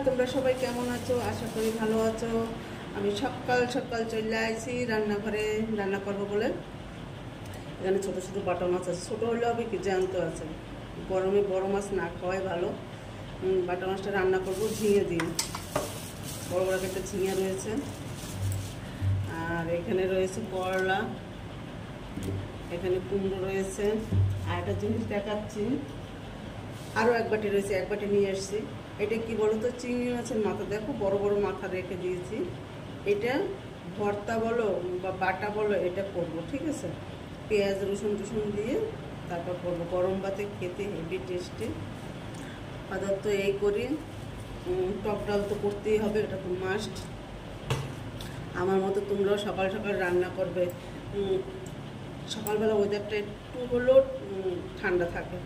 তোমরা সবাই কেমন আছো? আশা করি ভালো আছো। আমি সকাল সকাল চলে আসি রান্নাঘরে, রান্না করবো বলে। এখানে ছোটো ছোটো বাটা মাছ আছে, ছোটো হলে হবে কি জ্যান্ত আছে। গরমে বড় মাছ না খাওয়াই ভালো। বাটা মাছটা রান্না করবো ঝিঙে দিয়ে, বড় বড় একটা ঝিঙে রয়েছে। আর এখানে রয়েছে করলা, এখানে কুমড়ো রয়েছে। আর একটা জিনিস দেখাচ্ছি, আরও এক বাটি রয়েছে, এক বাটি নিয়ে এসেছি। এটা কি বলো তো, চিংড়ি মাছের মাথা। দেখো বড় বড় মাথা রেখে দিয়েছি। এটা ভর্তা বলো বা বাটা বলো, এটা করবো, ঠিক আছে। পেঁয়াজ রসুন টুসুন দিয়ে তারপর করবো। গরম ভাতে খেতে হেভি টেস্টি। আপাতত এই করি। টক ডাল তো করতেই হবে, এটা তো মাস্ট। আমার মতো তোমরাও সকাল সকাল রান্না করবে। সকালবেলা ওয়েদারটা একটু হলেও ঠান্ডা থাকে।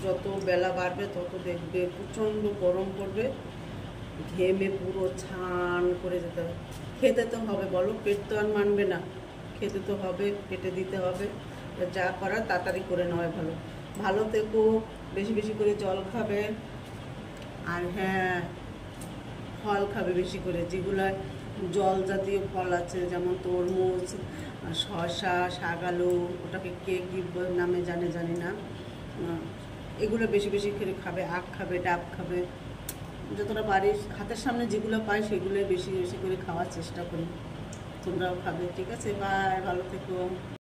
যত বেলা বাড়বে তত দেখবে প্রচণ্ড গরম পড়বে, ঘেমে পুরো ছান করে যেতে হবে। খেতে তো হবে বলো, পেট তো আর মানবে না। খেতে তো হবে, পেটে দিতে হবে। যা করার তাড়াতাড়ি করে নেওয়াই ভালো। ভালো থেকো, বেশি বেশি করে জল খাবে। আর হ্যাঁ, ফল খাবে বেশি করে, যেগুলো জল জাতীয় ফল আছে, যেমন তরমুজ, শসা, শাকালু, ওটাকে কে কী নামে জানি না। এগুলো বেশি বেশি করে খাবে। আখ খাবে, ডাব খাবে, যতটা পারি হাতের সামনে যেগুলো পাই সেগুলোই বেশি বেশি করে খাওয়ার চেষ্টা করি। তোমরাও খাবে, ঠিক আছে? বাই, ভালো থেকো।